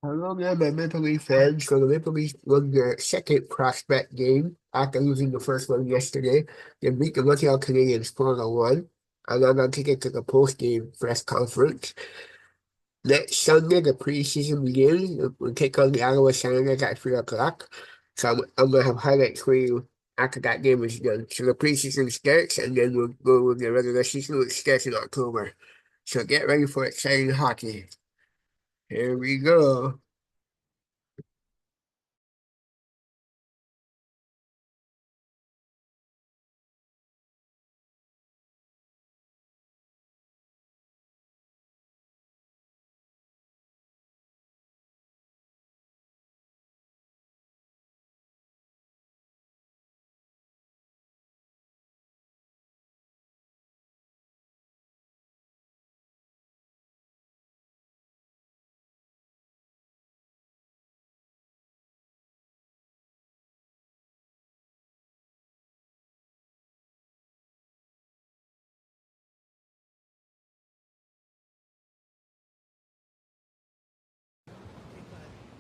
Hello there, my Maple Leaf fans. So the Maple Leafs won their second prospect game after losing the first one yesterday. They beat the Montreal Canadiens 4-1. And I'm on ticket to the post-game press conference. Next Sunday, the preseason begins. We'll take on the Ottawa Senators at 3 o'clock. So I'm going to have highlights for you after that game is done. So the preseason starts, and then we'll go with the regular season, which starts in October. So get ready for exciting hockey. Here we go.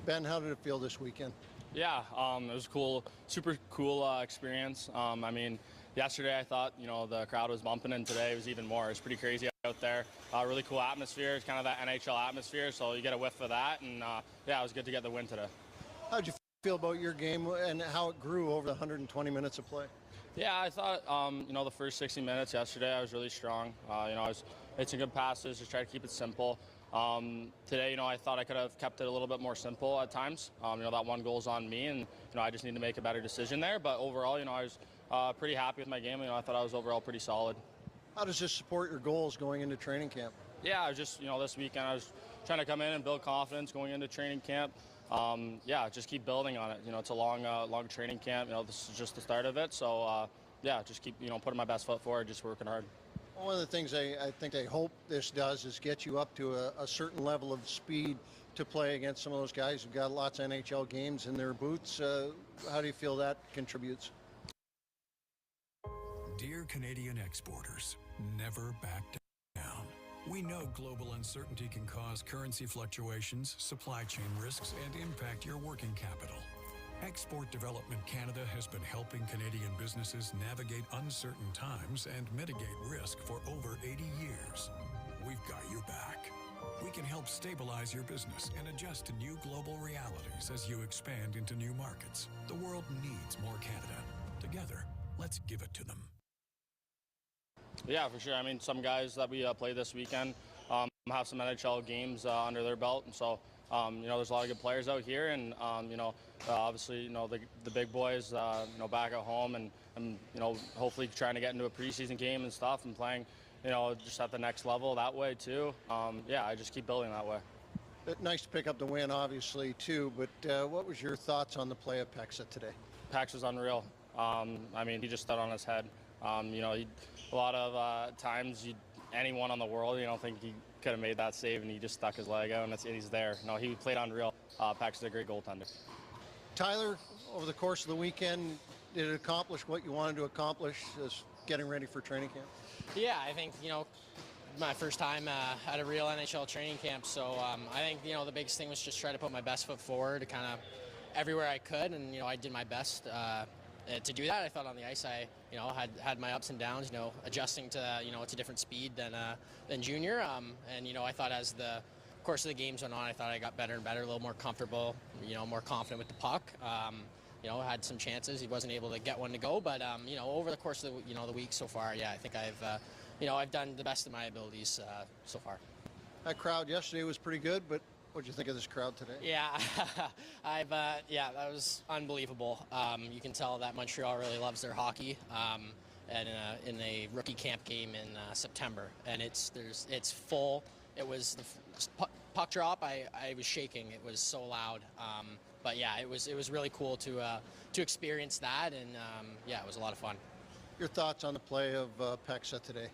Ben, how did it feel this weekend? Yeah, it was cool, super cool experience. I mean, yesterday I thought, the crowd was bumping, and today it was even more. It's pretty crazy out there. Really cool atmosphere. It's kind of that NHL atmosphere, so you get a whiff of that, and yeah, it was good to get the win today. How did you feel about your game and how it grew over the 120 minutes of play? Yeah, I thought, the first 60 minutes yesterday I was really strong. I was made some good passes, just try to keep it simple. Today, I thought I could have kept it a little bit more simple at times. That one goal's on me, and I just need to make a better decision there. But overall, I was pretty happy with my game. I thought I was overall pretty solid. How does this support your goals going into training camp? Yeah, I was just, this weekend I was trying to come in and build confidence going into training camp. Yeah, just keep building on it. It's a long training camp. This is just the start of it. So, yeah, just keep, putting my best foot forward, just working hard. One of the things I think they hope this does is get you up to a certain level of speed to play against some of those guys who've got lots of NHL games in their boots. How do you feel that contributes? Dear Canadian exporters, never back down. We know global uncertainty can cause currency fluctuations, supply chain risks, and impact your working capital. Export Development Canada has been helping Canadian businesses navigate uncertain times and mitigate risk for over 80 years. We've got your back. We can help stabilize your business and adjust to new global realities as you expand into new markets. The world needs more Canada. Together, let's give it to them. Yeah, for sure. I mean, some guys that we play this weekend have some NHL games under their belt, and so there's a lot of good players out here, and obviously, the big boys, back at home, and hopefully trying to get into a preseason game and stuff, and playing, just at the next level that way too. Yeah, I just keep building that way. Nice to pick up the win, obviously, too. But what was your thoughts on the play of Pexa today? Pax was unreal. I mean, he just stood on his head. A lot of times, anyone on the world, think he could have made that save, and he just stuck his leg out, and he's there. No, he played unreal. Pax is a great goaltender. Tyler, over the course of the weekend, did it accomplish what you wanted to accomplish as getting ready for training camp? Yeah, I think, my first time at a real NHL training camp, so I think, the biggest thing was just try to put my best foot forward kind of everywhere I could, and, I did my best to do that. I thought on the ice I, had my ups and downs, adjusting to, it's a different speed than junior, and, I thought as the course of the games went on, I thought I got better and better, a little more comfortable, more confident with the puck. Had some chances. He wasn't able to get one to go, but over the course of the week so far, yeah, I think I've done the best of my abilities so far. That crowd yesterday was pretty good, but what did you think of this crowd today? Yeah, that was unbelievable. You can tell that Montreal really loves their hockey. And in a rookie camp game in September, and it's full. It was the puck drop. I was shaking. It was so loud. But yeah, it was really cool to experience that, and yeah, it was a lot of fun. Your thoughts on the play of Pexa today?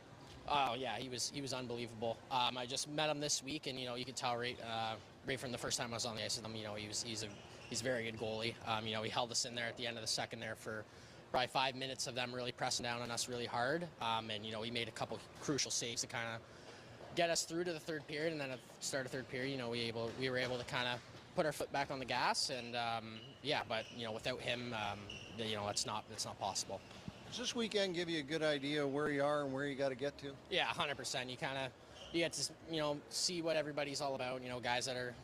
Oh yeah, he was unbelievable. I just met him this week, and you could tell right from the first time I was on the ice with him. He's a very good goalie. He held us in there at the end of the second there for probably 5 minutes of them really pressing down on us really hard. And we made a couple crucial saves to kind of get us through to the third period, and then at the start of third period, we were able to kind of put our foot back on the gas, and but without him, it's not possible. Does this weekend give you a good idea of where you are and where you got to get to? Yeah, 100%. You get to see what everybody's all about. Guys that are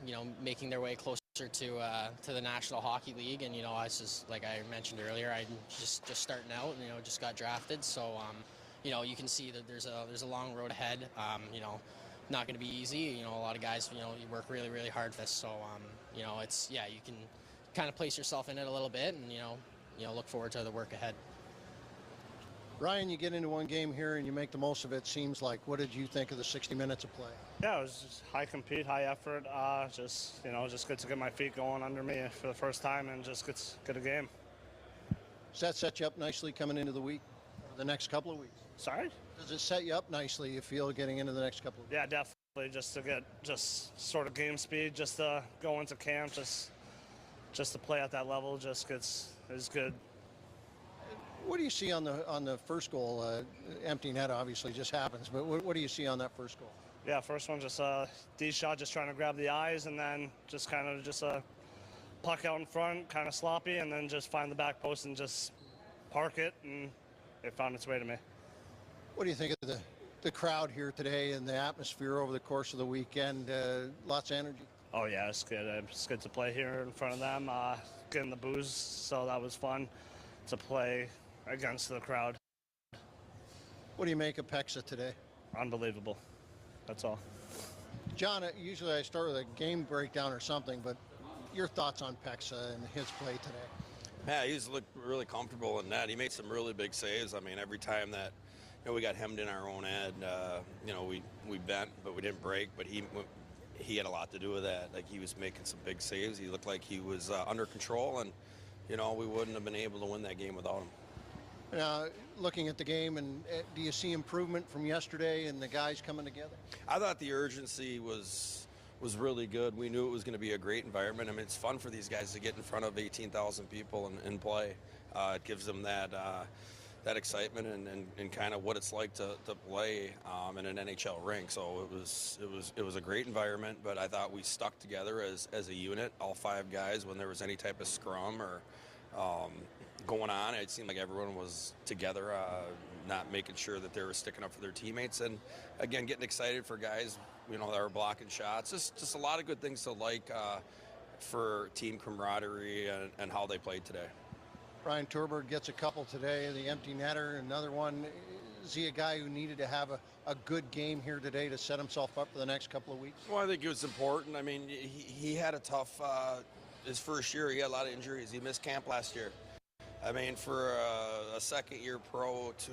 making their way closer to the National Hockey League, and I was just, like I mentioned earlier, I'm just starting out, and just got drafted, so you can see that there's a long road ahead. Not going to be easy. A lot of guys you work really, really hard for this, so you can kind of place yourself in it a little bit, and look forward to the work ahead. Ryan, you get into one game here and you make the most of it, seems like. What did you think of the 60 minutes of play? Yeah, it was just high compete, high effort. Just good to get my feet going under me for the first time and just get a game. Does that set you up nicely coming into the week, or the next couple of weeks? Sorry? Does it set you up nicely, you feel, getting into the next couple of weeks? Yeah, definitely. Just to get sort of game speed, just to go into camp, just to play at that level is good. What do you see on the first goal? Empty net obviously just happens, but what do you see on that first goal? Yeah, first one just D shot, just trying to grab the eyes, and then just a puck out in front, kind of sloppy, and then just find the back post and just park it, and it found its way to me. What do you think of the crowd here today and the atmosphere over the course of the weekend? Lots of energy. Oh yeah, it's good. It's good to play here in front of them, getting the booze, so that was fun to play against the crowd. What do you make of Pexa today? Unbelievable. That's all. John, usually I start with a game breakdown or something, but your thoughts on Pexa and his play today? Yeah, he's looked really comfortable in net. He made some really big saves. I mean, every time that we got hemmed in our own end, we bent, but we didn't break. But he had a lot to do with that. Like, he was making some big saves. He looked like he was under control, and we wouldn't have been able to win that game without him. Looking at the game, and do you see improvement from yesterday and the guys coming together? I thought the urgency was really good. We knew it was going to be a great environment. I mean, it's fun for these guys to get in front of 18,000 people and play. It gives them that excitement and kind of what it's like to play in an NHL rink. So it was a great environment, but I thought we stuck together as a unit, all five guys, when there was any type of scrum or going on. It seemed like everyone was together, not making sure that they were sticking up for their teammates, and again, getting excited for guys that are blocking shots. Just a lot of good things to like for team camaraderie and how they played today. Ryan Turberg gets a couple today, the empty netter, another one. Is he a guy who needed to have a good game here today to set himself up for the next couple of weeks? Well, I think it was important. I mean, he had a tough, his first year, he had a lot of injuries. He missed camp last year. I mean, for a second-year pro to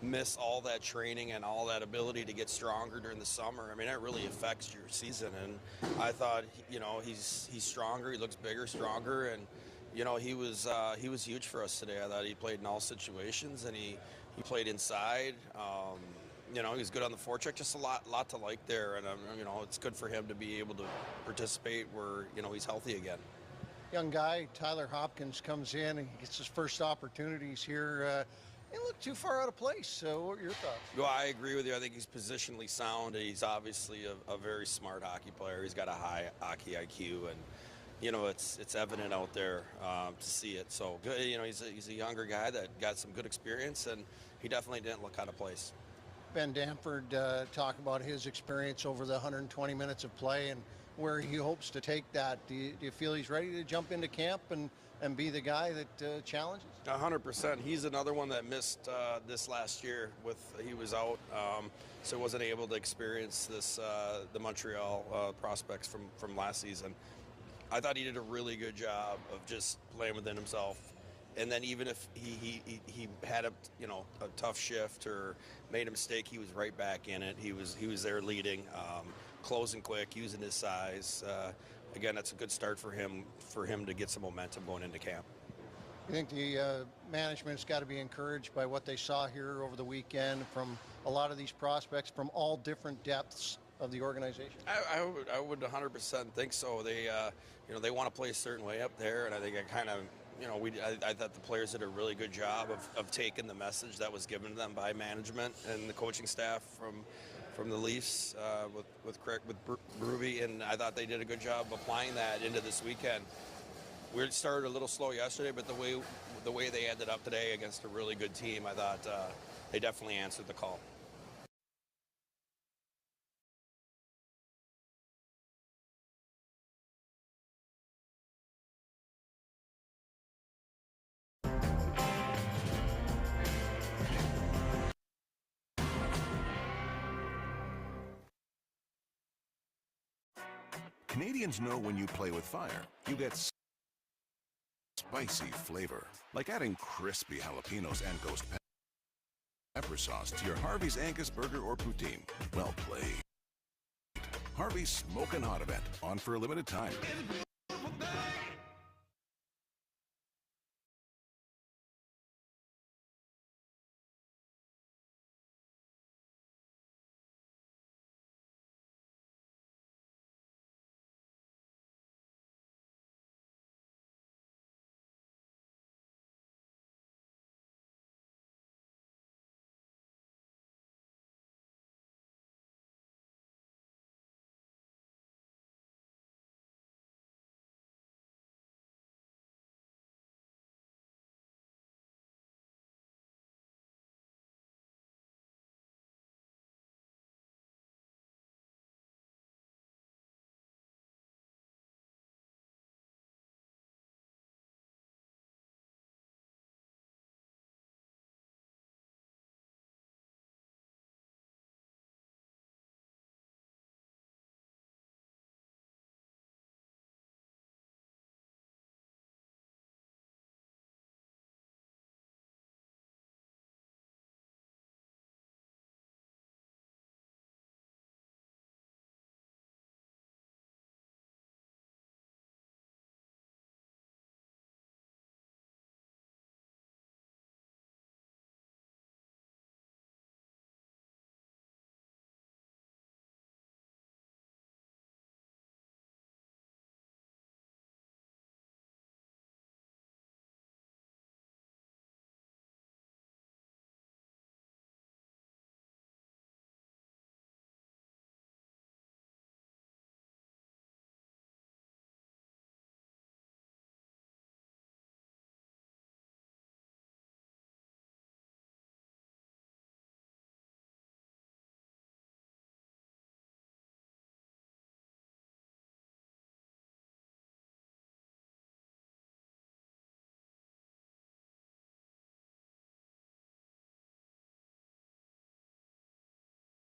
miss all that training and all that ability to get stronger during the summer, I mean, that really affects your season. And I thought, he's stronger. He looks bigger, stronger, and he was huge for us today. I thought he played in all situations, and he played inside. He was good on the forecheck. Just a lot to like there, and it's good for him to be able to participate where he's healthy again. Young guy, Tyler Hopkins, comes in and gets his first opportunities here. He looked too far out of place. So what are your thoughts? Well, I agree with you. I think he's positionally sound. He's obviously a very smart hockey player. He's got a high hockey IQ, and it's evident out there to see it. So good. He's a younger guy that got some good experience, and he definitely didn't look out of place. Ben Danford talk about his experience over the 120 minutes of play and where he hopes to take that. Do you feel he's ready to jump into camp and be the guy that challenges? 100%. He's another one that missed this last year. He was out, so wasn't able to experience this the Montreal prospects from last season. I thought he did a really good job of just playing within himself. And then even if he had a tough shift or made a mistake, he was right back in it. He was there leading, closing quick, using his size. Again, that's a good start for him to get some momentum going into camp. I think the management's got to be encouraged by what they saw here over the weekend from a lot of these prospects from all different depths of the organization. I would 100% think so. They want to play a certain way up there, and I think I thought the players did a really good job of taking the message that was given to them by management and the coaching staff from from the Leafs with Berube, and I thought they did a good job applying that into this weekend. We started a little slow yesterday, but the way they ended up today against a really good team, I thought they definitely answered the call. Canadians know when you play with fire, you get spicy flavor, like adding crispy jalapenos and ghost pepper sauce to your Harvey's Angus burger or poutine. Well played. Harvey's Smokin' Hot event, on for a limited time.